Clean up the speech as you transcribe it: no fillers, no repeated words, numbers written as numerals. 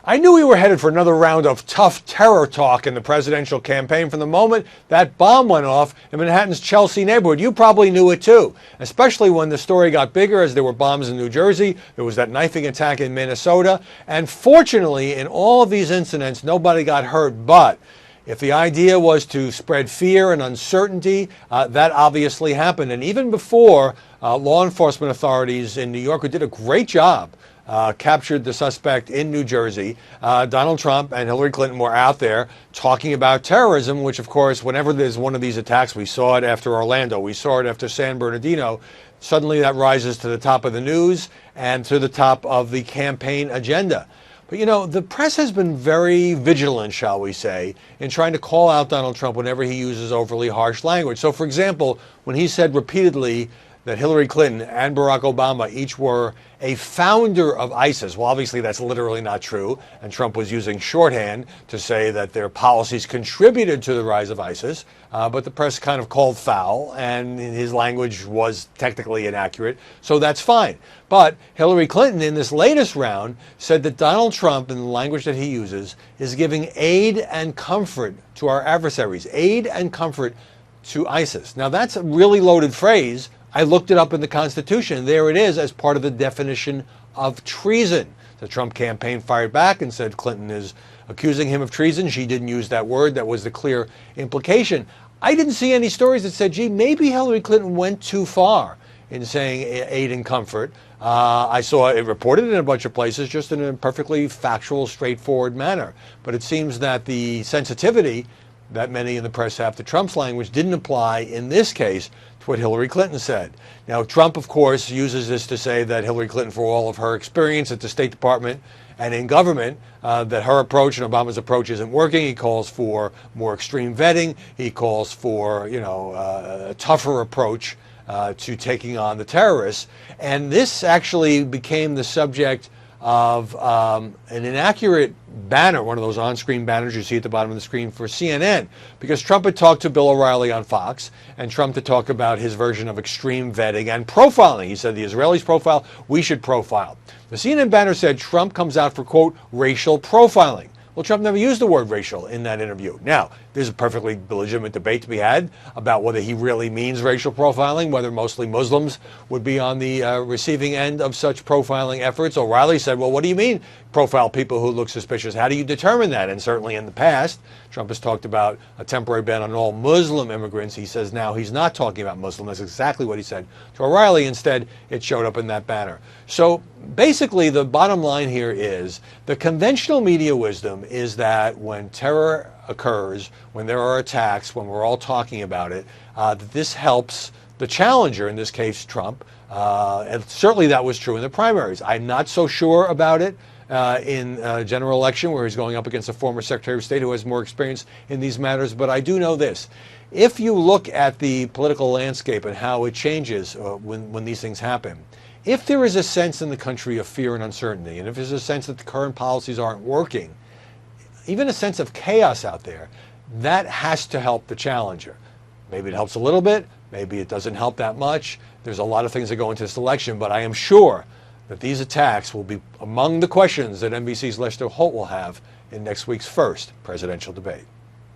I knew we were headed for another round of tough terror talk in the presidential campaign from the moment that bomb went off in Manhattan's Chelsea neighborhood. You probably knew it too, especially when the story got bigger as there were bombs in New Jersey. There was that knifing attack in Minnesota. And fortunately, in all of these incidents, nobody got hurt. But if the idea was to spread fear and uncertainty, that obviously happened. And even before law enforcement authorities in New York, who did a great job, captured the suspect in New Jersey, Donald Trump and Hillary Clinton were out there talking about terrorism, which, of course, whenever there's one of these attacks, we saw it after Orlando, we saw it after San Bernardino, suddenly that rises to the top of the news and to the top of the campaign agenda. But, you know, the press has been very vigilant, shall we say, in trying to call out Donald Trump whenever he uses overly harsh language. So, for example, when he said repeatedly that Hillary Clinton and Barack Obama each were a founder of ISIS. Well, obviously that's literally not true, and Trump was using shorthand to say that their policies contributed to the rise of ISIS, but the press kind of called foul, and his language was technically inaccurate, so that's fine. But Hillary Clinton, in this latest round, said that Donald Trump, in the language that he uses, is giving aid and comfort to our adversaries, aid and comfort to ISIS. Now, that's a really loaded phrase. I looked it up in the Constitution. There it is as part of the definition of treason. The Trump campaign fired back and said Clinton is accusing him of treason. She didn't use that word. That was the clear implication. I didn't see any stories that said, gee, maybe Hillary Clinton went too far in saying aid and comfort. I saw it reported in a bunch of places just in a perfectly factual, straightforward manner. But it seems that the sensitivity that many in the press have to Trump's language didn't apply in this case to what Hillary Clinton said. Now, Trump, of course, uses this to say that Hillary Clinton, for all of her experience at the State Department and in government, that her approach and Obama's approach isn't working. He calls for more extreme vetting. He calls for, a tougher approach to taking on the terrorists. And this actually became the subject of an inaccurate banner, one of those on-screen banners you see at the bottom of the screen for CNN, because Trump had talked to Bill O'Reilly on Fox, and Trump had talked about his version of extreme vetting and profiling. He said the Israelis profile, we should profile. The CNN banner said Trump comes out for, quote, racial profiling. Well, Trump never used the word racial in that interview. Now, there's a perfectly legitimate debate to be had about whether he really means racial profiling, whether mostly Muslims would be on the receiving end of such profiling efforts. O'Reilly said, well, what do you mean profile people who look suspicious? How do you determine that? And certainly in the past, Trump has talked about a temporary ban on all Muslim immigrants. He says now he's not talking about Muslims. That's exactly what he said to O'Reilly. Instead, it showed up in that banner. So basically, the bottom line here is the conventional media wisdom is that when terror occurs, when there are attacks, when we're all talking about it, that this helps the challenger, in this case Trump, and certainly that was true in the primaries. I'm not so sure about it in a general election where he's going up against a former Secretary of State who has more experience in these matters, but I do know this. If you look at the political landscape and how it changes when these things happen, if there is a sense in the country of fear and uncertainty, and if there's a sense that the current policies aren't working, even a sense of chaos out there, that has to help the challenger. Maybe it helps a little bit, maybe it doesn't help that much. There's a lot of things that go into this election, but I am sure that these attacks will be among the questions that NBC's Lester Holt will have in next week's first presidential debate.